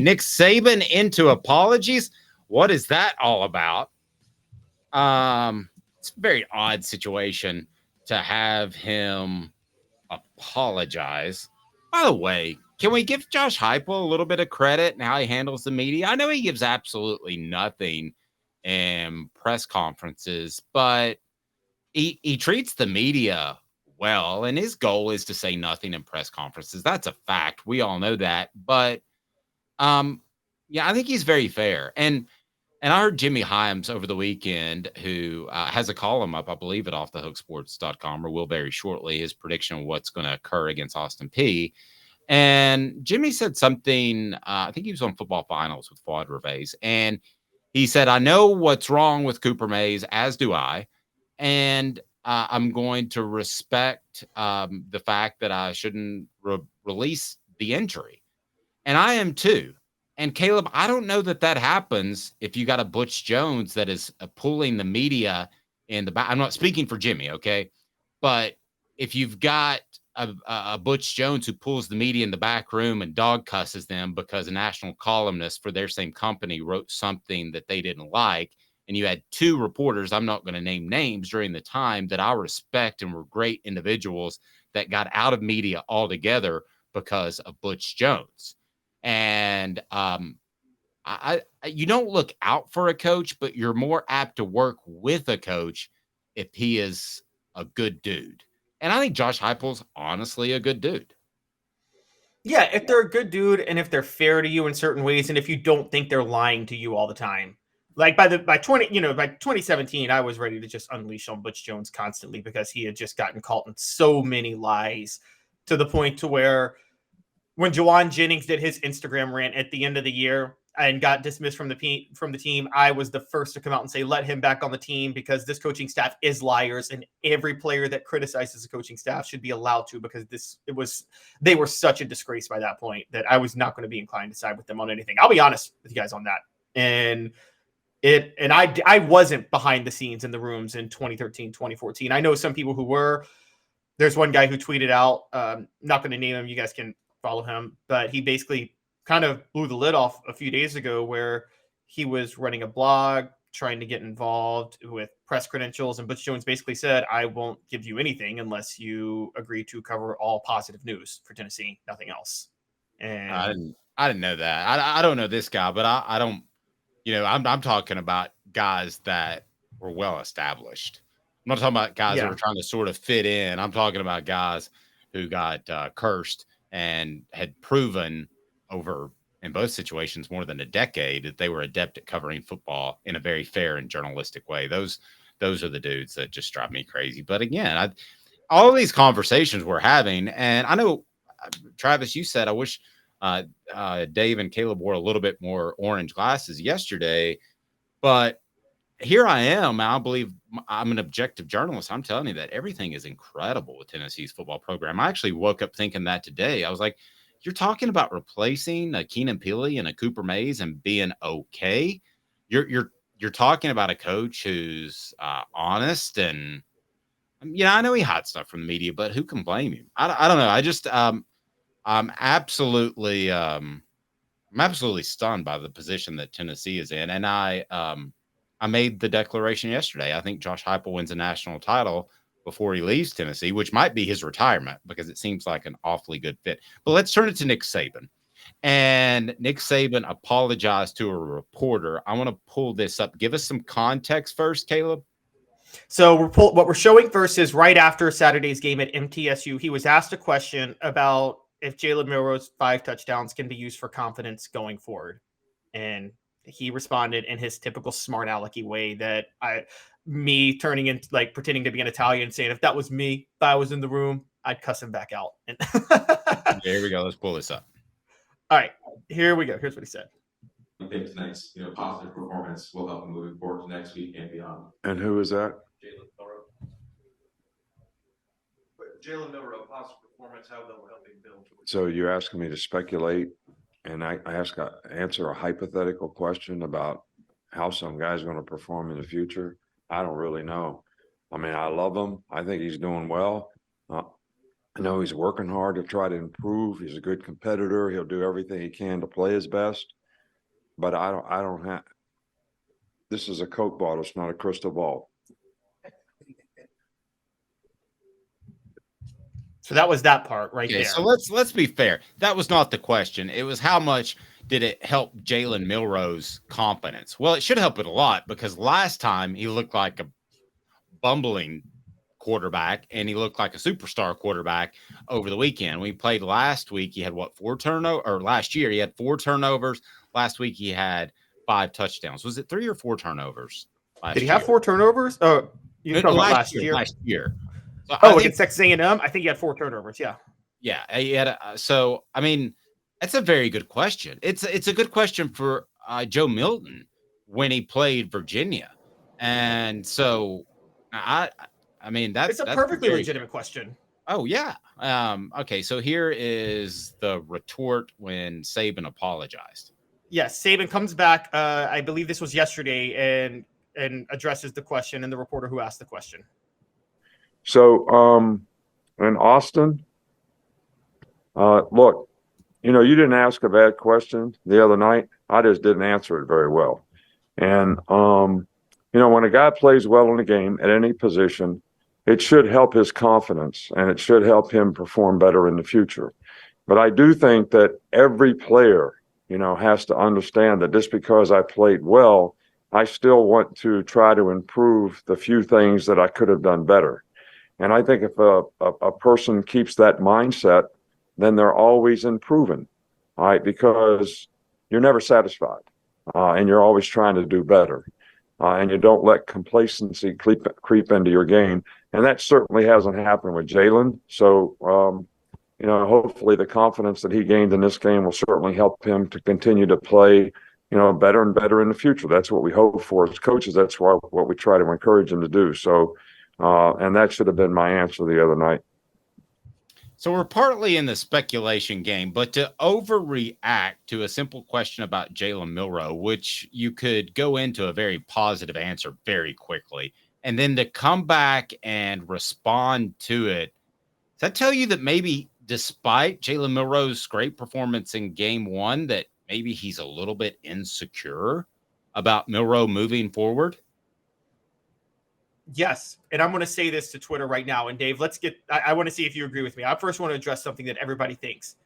Nick Saban into apologies. What is that all about? It's a very odd situation to have him apologize. By the way, can we give Josh Heupel a little bit of credit in how he handles the media? I know he gives absolutely nothing in press conferences, but he treats the media well, and his goal is to say nothing in press conferences. That's a fact. We all know that. But yeah, I think he's very fair. And I heard Jimmy Hyams over the weekend, who has a column up, I believe, at offthehooksports.com, or will very shortly, his prediction of what's going to occur against Austin Peay. And Jimmy said something, I think he was on Football Finals with Fuad Reveiz, and he said, I know what's wrong with Cooper Mays, as do I, and I'm going to respect the fact that I shouldn't release the injury. And I am too. And Caleb, I don't know that happens if you got a Butch Jones that is pulling the media in the back. I'm not speaking for Jimmy, okay? But if you've got a Butch Jones who pulls the media in the back room and dog cusses them because a national columnist for their same company wrote something that they didn't like, and you had two reporters, I'm not going to name names, during the time that I respect and were great individuals that got out of media altogether because of Butch Jones. And I you don't look out for a coach, but you're more apt to work with a coach if he is a good dude. And I think Josh Heupel's honestly a good dude. Yeah, if they're a good dude and if they're fair to you in certain ways, and if you don't think they're lying to you all the time. Like by 2017, I was ready to just unleash on Butch Jones constantly because he had just gotten caught in so many lies to the point to where when Juwan Jennings did his Instagram rant at the end of the year and got dismissed from the team, I was the first to come out and say, let him back on the team because this coaching staff is liars, and every player that criticizes the coaching staff should be allowed to, because they were such a disgrace by that point that I was not going to be inclined to side with them on anything. I'll be honest with you guys on that. And I wasn't behind the scenes in the rooms in 2013, 2014. I know some people who were. There's one guy who tweeted out, not going to name him, you guys can follow him, but he basically kind of blew the lid off a few days ago where he was running a blog, trying to get involved with press credentials. And Butch Jones basically said, I won't give you anything unless you agree to cover all positive news for Tennessee, nothing else. And I didn't know that. I don't know this guy, but I don't, I'm talking about guys that were well established. I'm not talking about guys that were trying to sort of fit in. I'm talking about guys who got cursed and had proven over, in both situations, more than a decade that they were adept at covering football in a very fair and journalistic way. Those are the dudes that just drive me crazy. But again, all of these conversations we're having, and I know, Travis, you said, I wish Dave and Caleb wore a little bit more orange glasses yesterday, but here I am. I believe I'm an objective journalist. I'm telling you that everything is incredible with Tennessee's football program. I actually woke up thinking that today. I was like, you're talking about replacing a Keenan Pili and a Cooper Mays and being okay. You're talking about a coach who's honest, and I know he hides stuff from the media, but who can blame him? I don't know. I just I'm absolutely stunned by the position that Tennessee is in, and I made the declaration yesterday. I think Josh Heupel wins a national title before he leaves Tennessee, which might be his retirement because it seems like an awfully good fit. But let's turn it to Nick Saban. And Nick Saban apologized to a reporter. I want to pull this up. Give us some context first, Caleb. So what we're showing first is right after Saturday's game at MTSU, he was asked a question about if Jalen Milroe's 5 touchdowns can be used for confidence going forward. And he responded in his typical smart alecky way that me turning into like pretending to be an Italian, saying if that was me, if I was in the room, I'd cuss him back out. Here we go. Let's pull this up. All right, here we go. Here's what he said. I think tonight's positive performance will help him moving forward to next week and beyond. And who is that? Jalen Milroe. Jalen Milroe, positive performance, how that will help him build. So you're asking me to speculate, and I answer a hypothetical question about how some guy's going to perform in the future. I don't really know. I mean, I love him. I think he's doing well. I know he's working hard to try to improve. He's a good competitor. He'll do everything he can to play his best. But I don't have. This is a Coke bottle. It's not a crystal ball. So that was that part right Okay, there. so let's be fair. That was not the question. It was how much did it help Jalen Milroe's confidence? Well, it should help it a lot because last time he looked like a bumbling quarterback and he looked like a superstar quarterback over the weekend. When he played last week, he had what, 4 turnovers? Or last year, he had 4 turnovers. Last week, he had 5 touchdowns. Was it 3 or 4 turnovers? Did he have 4 turnovers? Oh, you talking about last year? Last year. So against Texas A&M, I think he had 4 turnovers. Yeah. Yeah, he had. So I mean, that's a very good question. It's a good question for Joe Milton when he played Virginia, and so I mean that's a perfectly legitimate question. Oh yeah. Okay, so here is the retort when Saban apologized. Yes, Saban comes back. I believe this was yesterday, and addresses the question and the reporter who asked the question. So, in Austin, look, you didn't ask a bad question the other night. I just didn't answer it very well. And, when a guy plays well in a game at any position, it should help his confidence and it should help him perform better in the future. But I do think that every player, has to understand that just because I played well, I still want to try to improve the few things that I could have done better. And I think if a person keeps that mindset, then they're always improving, all right, because you're never satisfied and you're always trying to do better. And you don't let complacency creep into your game. And that certainly hasn't happened with Jalen. So, hopefully the confidence that he gained in this game will certainly help him to continue to play, better and better in the future. That's what we hope for as coaches. That's what we try to encourage him to do. So, and that should have been my answer the other night. So we're partly in the speculation game, but to overreact to a simple question about Jalen Milroe, which you could go into a very positive answer very quickly, and then to come back and respond to it, does that tell you that maybe despite Jalen Milroe's great performance in game 1, that maybe he's a little bit insecure about Milroe moving forward? Yes. And I'm going to say this to Twitter right now. And Dave, I want to see if you agree with me. I first want to address something that everybody thinks.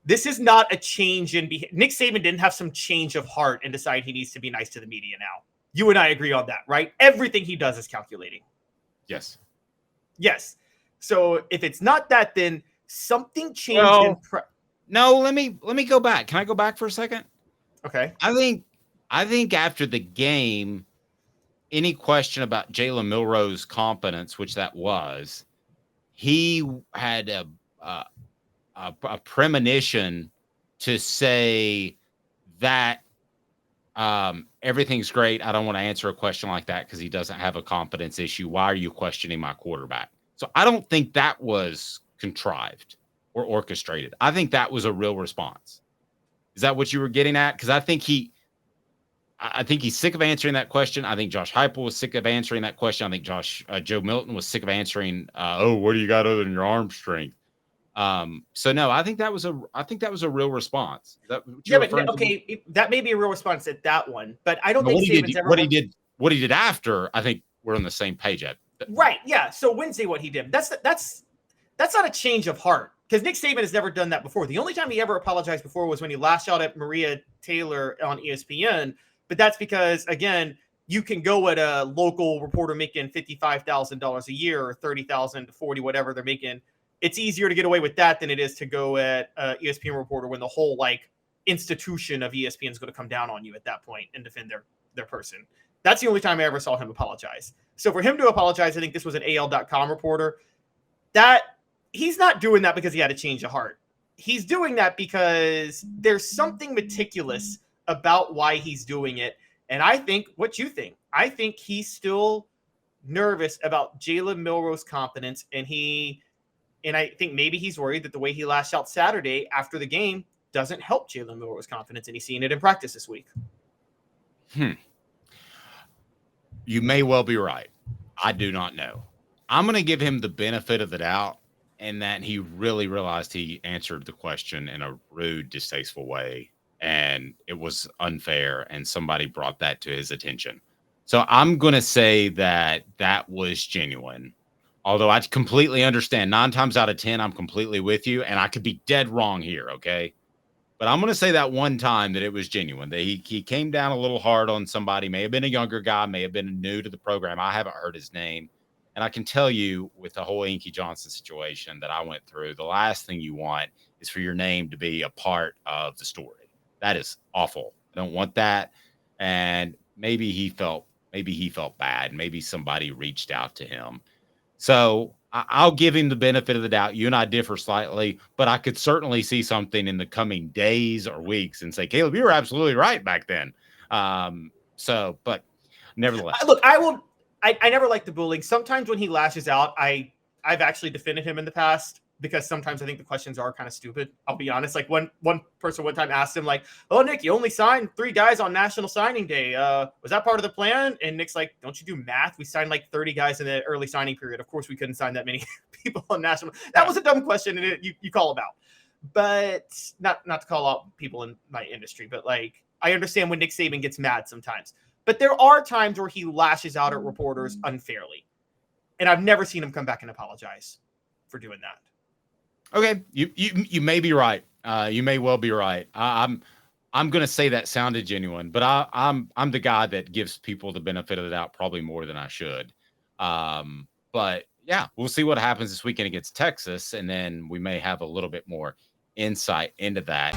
This is not a change in behavior. Nick Saban didn't have some change of heart and decide he needs to be nice to the media now. You and I agree on that, right? Everything he does is calculating. Yes. Yes. So if it's not that, then something changed. No, let me go back. Can I go back for a second? Okay. I think after the game, any question about Jalen Milroe's competence, which that was, he had a premonition to say that everything's great. I don't want to answer a question like that because he doesn't have a competence issue. Why are you questioning my quarterback? So I don't think that was contrived or orchestrated. I think that was a real response. Is that what you were getting at? Because I think he's sick of answering that question. I think Josh Heupel was sick of answering that question. I think Joe Milton was sick of answering, what do you got other than your arm strength? So no, I think that was a real response. That may be a real response at that one, but I don't think what he did after, I think we're on the same page at. Right. Yeah. So Wednesday, what he did, that's not a change of heart because Nick Saban has never done that before. The only time he ever apologized before was when he lashed out at Maria Taylor on ESPN. But that's because, again, you can go at a local reporter making $55,000 a year or $30,000 to $40,000, whatever they're making. It's easier to get away with that than it is to go at ESPN reporter when the whole institution of ESPN is going to come down on you at that point and defend their person. That's the only time I ever saw him apologize. So for him to apologize, I think this was an AL.com reporter. That he's not doing that because he had a change of heart. He's doing that because there's something meticulous about why he's doing it. And I think what you think. I think he's still nervous about Jalen Milroe's confidence. And I think maybe he's worried that the way he lashed out Saturday after the game doesn't help Jalen Milroe's confidence. And he's seeing it in practice this week. You may well be right. I do not know. I'm going to give him the benefit of the doubt and that he really realized he answered the question in a rude, distasteful way, and it was unfair, and somebody brought that to his attention. So I'm going to say that that was genuine. Although I completely understand 9 times out of 10, I'm completely with you, and I could be dead wrong here. Okay. But I'm going to say that one time that it was genuine, that he came down a little hard on somebody, may have been a younger guy, may have been new to the program. I haven't heard his name. And I can tell you with the whole Inky Johnson situation that I went through, the last thing you want is for your name to be a part of the story. That is awful. I don't want that. And maybe he felt bad. Maybe somebody reached out to him. So I'll give him the benefit of the doubt. You and I differ slightly, but I could certainly see something in the coming days or weeks and say, Caleb, you were absolutely right back then. But nevertheless, look, I never liked the bullying. Sometimes when he lashes out, I've actually defended him in the past because sometimes I think the questions are kind of stupid. I'll be honest. Like one person one time asked him like, "Oh, Nick, you only signed 3 guys on National Signing Day. Was that part of the plan?" And Nick's like, "Don't you do math? We signed like 30 guys in the early signing period. Of course we couldn't sign that many people on National." That was a dumb question, and you call him out. But not to call out people in my industry, but like I understand when Nick Saban gets mad sometimes. But there are times where he lashes out at reporters unfairly. And I've never seen him come back and apologize for doing that. Okay, you may be right. You may well be right. I'm going to say that sounded genuine, but I'm the guy that gives people the benefit of the doubt probably more than I should. But yeah, we'll see what happens this weekend against Texas, and then we may have a little bit more insight into that.